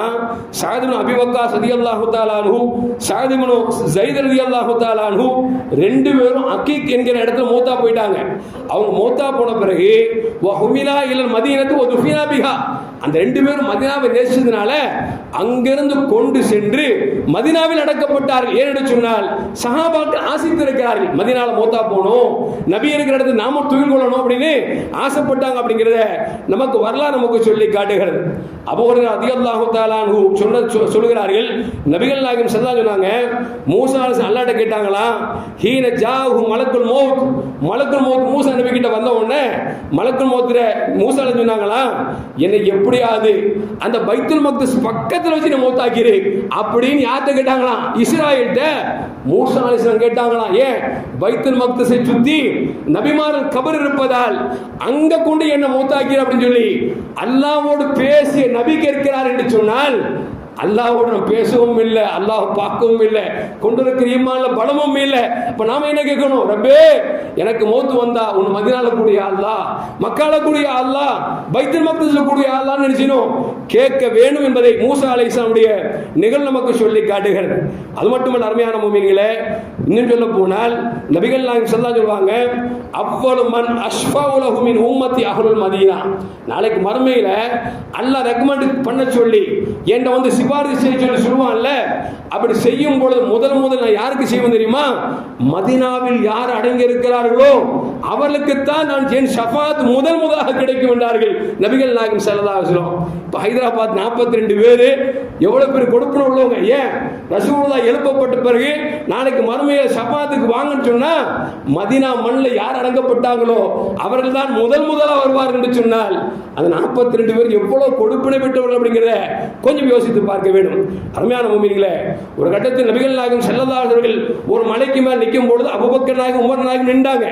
[SPEAKER 1] ஸஅத் இப்னு அபீ வக்காஸ் ரலியல்லாஹு தஆலா அன்ஹு, ஸஅத் இப்னு ஸைத் ரலியல்லாஹு தஆலா அன்ஹு ரெண்டு பேரும் அகீக் என்கிற இடத்துல மௌத்தா போயிட்டாங்க. அவங்க மௌத்தா போன பிறகு வஹுமிலா இலல் மதீனத்து வதுஃபினா பிஹா, அந்த ரெண்டு பேரும் மதீனாவை நேசிச்சதுனால அங்கிருந்து கொண்டு சென்று மதீனாவில் அடக்கப்பட்டார்கள். ஏனென்று சொன்னால் சஹாபாக்கள் ஆசைத்திருக்கிறார்கள், மதீனால மௌத்தா போகணும், நபி இருக்கிற இடத்துல நாம தூக்கிக் கொள்ளணும் அப்படின்னு ஆசைப்பட்டாங்க. அப்படிங்கிறத நமக்கு வரலாறு நமக்கு சொல்லி காட்டுகிறது. அபூ ஹுரைரா ரலியல்லாஹு தஆலா அன்ஹு சொல்லுகிறார்கள், நபிகள் நாயகம் ஸல்லல்லாஹு அலைஹி சொன்னாங்க, மூசா அலைஹிஸ்ஸலாம் அல்லாஹ்ட்ட கேட்டாங்களா, ஹீன ஜாஹு மலக்குல் மௌத், மலக்குல் மௌத் மூசா நபி கிட்ட வந்த உடனே மலக்குல் மௌத்ர மூசா அலைஹிஸ்ஸலாம் சொன்னாங்களா, என்னை எப்படியாவது அந்த பைத்துல் மக்தஸ் பக்கத்துல வச்சு மௌத்தாக்கிரு அப்படின்னு யார்கிட்ட கேட்டாங்களாம்? இஸ்ராயேல்கிட்ட மூசா அலைஹிஸ்ஸலாம் கேட்டாங்களாம். ஏன்? பைத்துல் மக்தஸை சுத்தி நபிமார்கள் கபர் இருப்பதால் அங்க கொண்டு என்ன மௌத்தாக்கிரு அப்படின்னு சொல்லி அல்லாஹ்வோடு பேசிய நபி கேட்கிறார் என்று சொன்னால் அல்லாஹ்வோடு பேசவும் இல்லை, அல்லாஹ் பார்க்கவும் இல்லை, கொண்டிருக்கிற ஈமான்ல பலமும் இல்லை. அப்ப நாம என்ன கேட்கணும்? ரப்பே எனக்கு மௌத்து வந்தா உன் மதீனால கூடிய அல்லாஹ், மக்கால கூடிய அல்லாஹ், பைத்துல் மக்தஸ்ல கூடிய அல்லாஹ்னு நினைச்சணும் கேட்க வேண்டும் என்பதை மூசா அலைஹிஸ்ஸலாமுடைய நிகழ் நமக்கு சொல்லி காட்டுகிறது. அது மட்டுமல்ல அருமையான முஃமின்களே, இன்னும் சொல்ல போனால் நபிகள் நாயகம் ஸல்லல்லாஹு அலைஹி சொல்வாங்க, அவ்வளவு மன் அஷ்ஃபவு லஹு மின் உம்மத்தி அஹ்லுல் மதீனா. நாளைக்கு மறுமையில அல்லாஹ் ரெக்கமெண்ட் பண்ண சொல்லி என்கிட்ட வந்து சிபாரிசு செய்ய சொல்லி சொல்லுவான்ல, அப்படி செய்யும் பொழுது முதல் நான் யாருக்கு செய்வேன் தெரியுமா? மதீனாவில் யார் அடங்கி இருக்கிறார்களோ அவர்களுக்குத்தான் நான் என் ஷஃபாத் முதலாக கிடைக்கும் என்றார்கள் நபிகள் நாயகம் ஸல்லல்லாஹு அலைஹி வஸல்லம். இப்போ ஹைதராபாத் 42 பேர் எவ்வளவு பேர் கொடுப்பன உள்ளவங்க. ஏன் ரசூலுல்லாஹ் எழுப்பப்பட்ட பிறகு நாளைக்கு மறுமையில ஷஃபாத்துக்கு வாங்கன்னு சொன்னா மதீனா மண்ணில் யார் அடங்கப்பட்டாங்களோ அவர்கள் தான் முதலாக வருவார்கள் என்று சொன்னால் அந்த 42 பேர் எவ்வளவு கொடுப்பினை பெற்றவர்கள் அப்படிங்கிறத கொஞ்சம் யோசித்து பார்க்க வேண்டும். அருமையான முஃமின்களே, ஒரு கட்டத்தில் நபிகள் நாயகம் ஸல்லல்லாஹு அலைஹி வஸல்லம் ஒரு மலைக்கு மேல் நிற்கும் பொழுது அபூபக்கர் நாயகம் உமர் நாயகம் நின்றாங்க.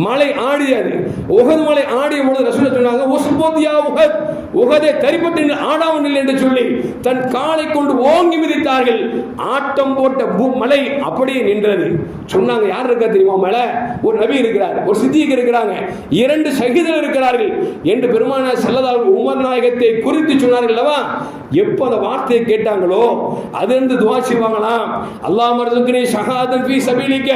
[SPEAKER 1] மலை ஆடியது. உஹது மலை ஆடிய பொழுது ரசூல் சொன்னாங்க, உஸ்புத்யா உஹத், உஹதை தரிப்பட்டு ஆடாமல் இல்லை என்று சொல்லி தன் காலை கொண்டு ஓங்கி மிதித்தார்கள். ஆட்டம் போட்ட மலை அப்படியே நின்றது. சொன்னாங்க, யார் இருக்கா தெரியுமா மலை? ஒரு நபி இருக்கிறார், ஒரு சித்திக் இருக்கிறாங்க, 2 ஷஹீதுகள் இருக்கிறார்கள் என்று பெருமானார் ஸல்லல்லாஹு அலைஹி உமர் நாயகத்தை குறித்து சொன்னார்கள் அல்லவா? எப்போ அந்த வார்த்தையை கேட்டாங்களோ அதிலிருந்து துஆ செய்வாங்களாம், அல்லாஹும்ம ர்ஸுக்னி ஷஹாதன் ஃபீ சபீலிக,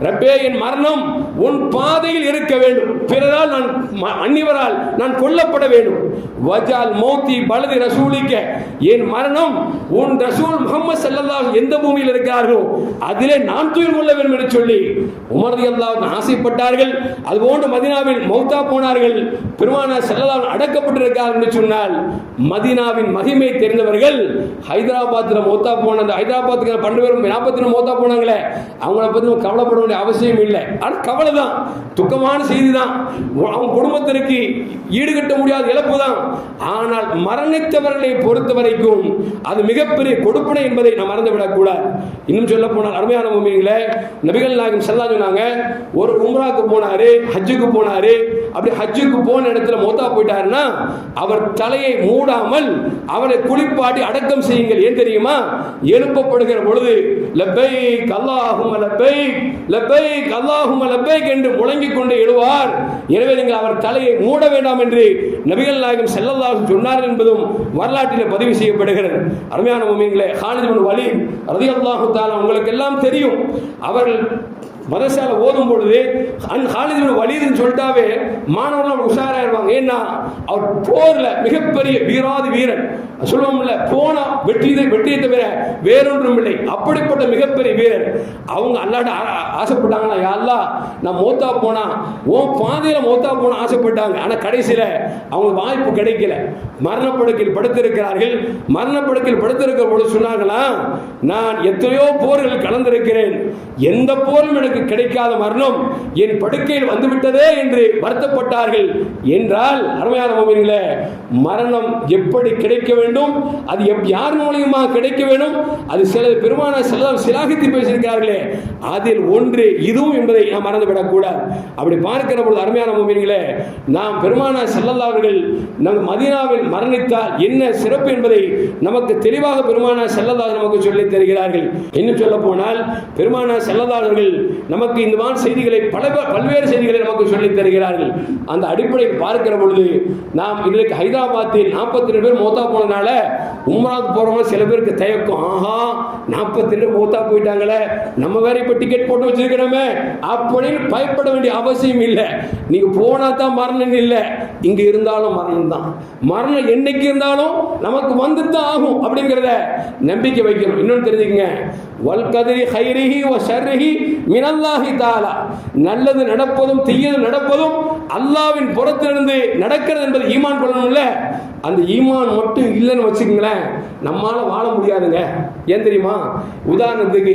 [SPEAKER 1] ரப்பே என் மரணம் உன் பாதையில் இருக்க வேண்டும், பிறரால் நான் அந்நியவரால் நான் கொல்லப்பட வேண்டும். வஜால் மௌத்தி பலதி ரசூலிக, என் மரணம் உன் ரசூல் முஹம்மது ஸல்லல்லாஹு எந்த பூமியில் இருக்கிறார்களோ அதிலே நான் துயில் கொள்ள வேண்டும் என்று சொல்லி உமர் ரலியல்லாஹு அன்ஹு ஆசைப்பட்டார்கள். அதுபோன்று மதீனாவில் மௌத்தா போனார்கள். பெருமானார் ஸல்லல்லாஹு அடக்கப்பட்டிருக்கிறார்கள் என்று சொன்னால் மதீனாவின் மகிமை தெரிந்தவர்கள் ஹைதராபாத்தில் மௌத்தா போன அந்த ஹைதராபாத்துக்கு 12 பேரும் 40 மௌத்தா போனாங்களே, அவங்கள பற்றி கவலைப்பட வேண்டிய அவசியம் இல்லை. ஆனால் கவலை தான், துக்கமான செய்தி தான், அவங்க குடும்பத்திற்கு ஈடுகட்ட முடியாத இழப்பு தான். ஆனால் மரணித்தவர்களை பொறுத்த வரைக்கும் அது மிகப்பெரிய கொடுப்பனை என்பதை நாம் மறந்துவிடக் கூடாது. இன்னும் சொல்ல போனால் அருமையான முஃமின்களே, நபிகள் நாயகம் ஸல்லல்லாஹு அலைஹி சொன்னாங்க, ஒரு உம்ராக்கு போனாரு, ஹஜ்ஜுக்கு போனாரு. அப்படி ஹஜ்ஜுக்கு போன இடத்துல மௌத்தா போயிட்டாருன்னா அவர் தலையை மூடாமல் அவரை குளிப்பாட்டி அடக்கம் செய்யுங்கள். ஏன் தெரியுமா? எழுப்பப்படுகிற பொழுது லப்பைக் அல்லாஹும்ம லப்பைக், லப்பைக் அல்லாஹும்ம லப்பைக் என்று முழங்கிக் கொண்டு எழுவார். எனவே நீங்கள் அவர் தலையை மூட வேண்டாம் என்று நபிகள் நாயகம் ஸல்லல்லாஹு அலைஹி சொன்னார்கள் என்பதும் வரலாற்றில் பதிவு செய்யப்படுகிறது. அருமையான முஃமின்களே, காலித் இப்னு வலீத் ரலியல்லாஹு தஆலா உங்களுக்கு எல்லாம் தெரியும். அவர்கள் மதரசால ஓதும் பொழுது காலித் இப்னு வலீத்னு சொல்லிட்டாவே மாணவர்கள் உஷாராயிருவாங்க. ஏன்னா அவர் போர்ல மிகப்பெரிய வீராதி வீரன், சொல்லுவோம்ல, போனா வெற்றியை தவிர வேறொன்றும் இல்லை, அப்படிப்பட்ட மிகப்பெரிய வீரர். அவங்க அல்லாஹ்ட்ட ஆசைப்பட்டாங்கன்னா, யா அல்லாஹ் நான் மௌத்தா போனா உன் பாதையில மௌத்தா போன ஆசைப்பட்டாங்க. ஆனா கடைசியில அவங்க வாய்ப்பு கிடைக்கல, மரணப்படுக்கையில் படுத்திருக்கிறார்கள். மரணப்படுக்கையில் படுத்திருக்கிற பொழுது சொன்னாங்களா, நான் எத்தனையோ போர்கள் கலந்திருக்கிறேன், எந்த போரும் எனக்கு கிடைக்காத மரணம் என் படுக்கையில் வந்துவிட்டதே என்று வருத்தப்பட்டார்கள். என்றால் அருமையான முஃமின்களே, மரணம் எப்படி கிடைக்க வேண்டும், அது யார் மூலமாக கிடைக்க வேண்டும், அது சில பெருமானார் ஸல்லல்லாஹு சிலாகித்து பேசியிருக்கிறார்களே, அதில் ஒன்று இதுவும் என்பதை நாம் மறந்துவிடக் கூடாது. அப்படி பார்க்கிற பொழுது அருமையான முஃமின்களே, நாம் பெருமானார் ஸல்லல்லாஹு அவர்கள் நம் மதீனாவில் மரணித்தால் என்ன சிறப்பு என்பதை நமக்கு தெளிவாக பெருமானார் ஸல்லல்லாஹு நமக்கு சொல்லித் தருகிறார்கள். இன்னும் சொல்ல போனால் பெருமானார் ஸல்லல்லாஹு அவர்கள் நமக்கு இந்த மாதிரி செய்திகளை பல்வேறு செய்திகளை நமக்கு சொல்லித் தருகிறார்கள். அந்த அடிப்படையில் பார்க்கிற பொழுது நாம் இன்றைக்கு ஹைதராபாத்தில் 42 பேர் மௌத்தா போனதுனால உம்ராவுக்கு போறவங்க சில பேருக்கு தயக்கம், ஆஹா 42 மௌத்தா போயிட்டாங்களே, நம்ம வேற இப்ப டிக்கெட் போட்டு வச்சிருக்கிறோமே அப்படின்னு பயப்பட வேண்டிய அவசியம் இல்லை. நீங்க போனா தான் மரணம் இல்லை, இங்க இருந்தாலும் மரணம் தான். மரணம் என்னைக்கு இருந்தாலும் நமக்கு வந்துதான் ஆகும் அப்படிங்கிறத நம்பிக்கை வைக்கணும். இன்னொன்று தெரிஞ்சுக்கங்க, வல் கத்ரி கைரிஹி வ ஷர்ரிஹி மினல்லாஹி தஆலா, நல்லது நடப்பதும் தீயது நடப்பதும் அல்லாஹ்வின் புறத்திலிருந்து நடக்கிறது என்பது ஈமான் கொள்ளணும்ல. அந்த ஈமான் மட்டும் இல்லைன்னு வச்சுக்கங்களேன், நம்மால வாழ முடியாதுங்க. ஏன் தெரியுமா? உதாரணத்துக்கு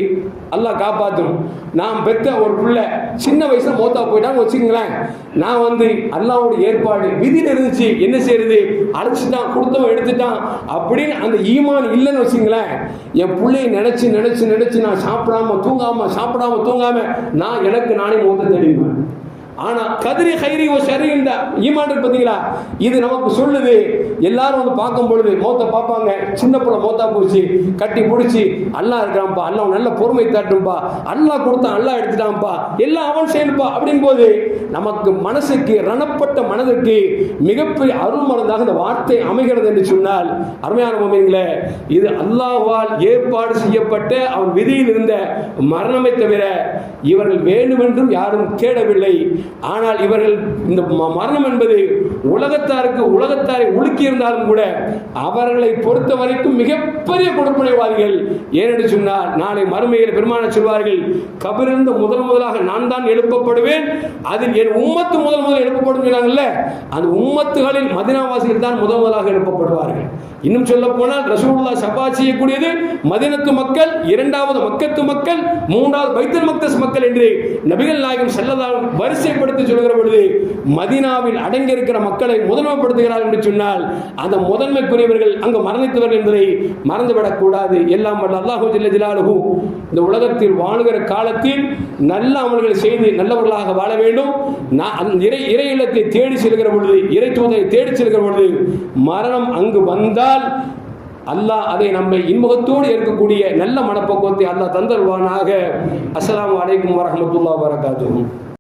[SPEAKER 1] அல்லாஹ் காப்பாற்றணும், நாம் பெற்ற ஒரு பிள்ளை சின்ன வயசுல மௌத்தா போயிட்டான்னு வச்சுக்கங்களேன், நான் அல்லாஹ்வுடைய ஏற்பாடு விதியில் இருந்துச்சு, என்ன செய்யறது, அழைச்சிட்டான், கொடுத்தவன் எடுத்துட்டான் அப்படின்னு அந்த ஈமான் இல்லைன்னு வச்சுங்களேன், என் பிள்ளையை நினைச்சு நினைச்சு நினைச்சு நான் சாப்பிடாம தூங்காம நான் எனக்கு நானே மௌத்தை தேடிடுவேன். ஆனா கதிரி ஹைரி ஓ ஷரி என்ற ஈமான் இருக்கு பார்த்தீங்களா, இது நமக்கு சொல்லுது. எல்லாரும் வந்து பார்க்கும் பொழுது மௌத்த பார்ப்பாங்க, சின்ன பிள்ளை மௌத்தா போச்சு, கட்டி பிடிச்சி அல்லாஹ் இருக்கிறான்ப்பா, அல்லாஹ் நல்ல பொறுமை தாட்டும்பா, அல்லாஹ் கொடுத்தான் அல்லாஹ் எடுத்துட்டான்ப்பா, எல்லாம் அவன் செய்யணுப்பா அப்படின் போது நமக்கு மனசுக்கு ரணப்பட்ட மனதுக்கு மிகப்பெரிய அருள் மருந்தாக இந்த வார்த்தை அமைகிறது என்று சொன்னால், அருமையான முஃமின்களே, இது அல்லாஹ்வால் ஏற்பாடு செய்யப்பட்ட அவன் விதியில் இருந்த மரணமை தவிர இவர்கள் வேண்டுமென்றும் யாரும் தேடவில்லை. ஆனால் இவர்கள் இந்த மரணம் என்பது உலகத்தாரை உலுக்கி இருந்தாலும் கூட அவர்களை பொறுத்த வரைக்கும் மிகப்பெரிய கொடுப்பனைவாதிகள். ஏனென்று சொன்னால், நாளை மறுமையில் பெருமானார் சொல்வார்கள், கபிலிருந்து முதலாக நான் தான் எழுப்பப்படுவேன், அதில் என் உம்மத்து முதல் எழுப்பப்படுகிறாங்கல்ல, அந்த உம்மத்துகளில் மதீனாவாசிகள் தான் முதலாக எழுப்பப்படுவார்கள். இன்னும் சொல்ல போனால் ரசூலுல்லாஹ் ஷஃபாஅத் செய்யக்கூடியது மதீனத்து மக்கள், இரண்டாவது மக்கத்து மக்கள், மூன்றாவது பைத்துல் மக்தஸ் மக்கள் என்று நபிகள் நாயகம் ஸல்லல்லாஹு அலைஹி வஸல்லம் வரிசைப்படுத்தி சொல்கிற பொழுது மதீனாவில் அடங்கி இருக்கிற மக்களை முதன்மைப்படுத்துகிறார் என்று சொன்னால், அந்த முதன்மைக்குரியவர்கள் அங்கு மரணித்தவர்கள் என்பதை மறந்துவிடக் கூடாது. எல்லாம் வல்ல அல்லாஹ் ஜல்ல ஜலாலுஹு இந்த உலகத்தில் வாழுகிற காலத்தில் நல்ல அமல்களை செய்து நல்லவர்களாக வாழ வேண்டும். இறை இல்லத்தை தேடி செல்கிற பொழுது, இறை தூதரை தேடி செல்கிற பொழுது மரணம் அங்கு வந்தால் அல்லாஹ் அதை நம்மை இன்முகத்தோடு இருக்கக்கூடிய நல்ல மனப்பக்குவத்தை அல்லாஹ் தந்தருவானாக. அஸ்ஸலாமு அலைக்கும் வரஹ்மத்துல்லாஹி வபரகாத்துஹு.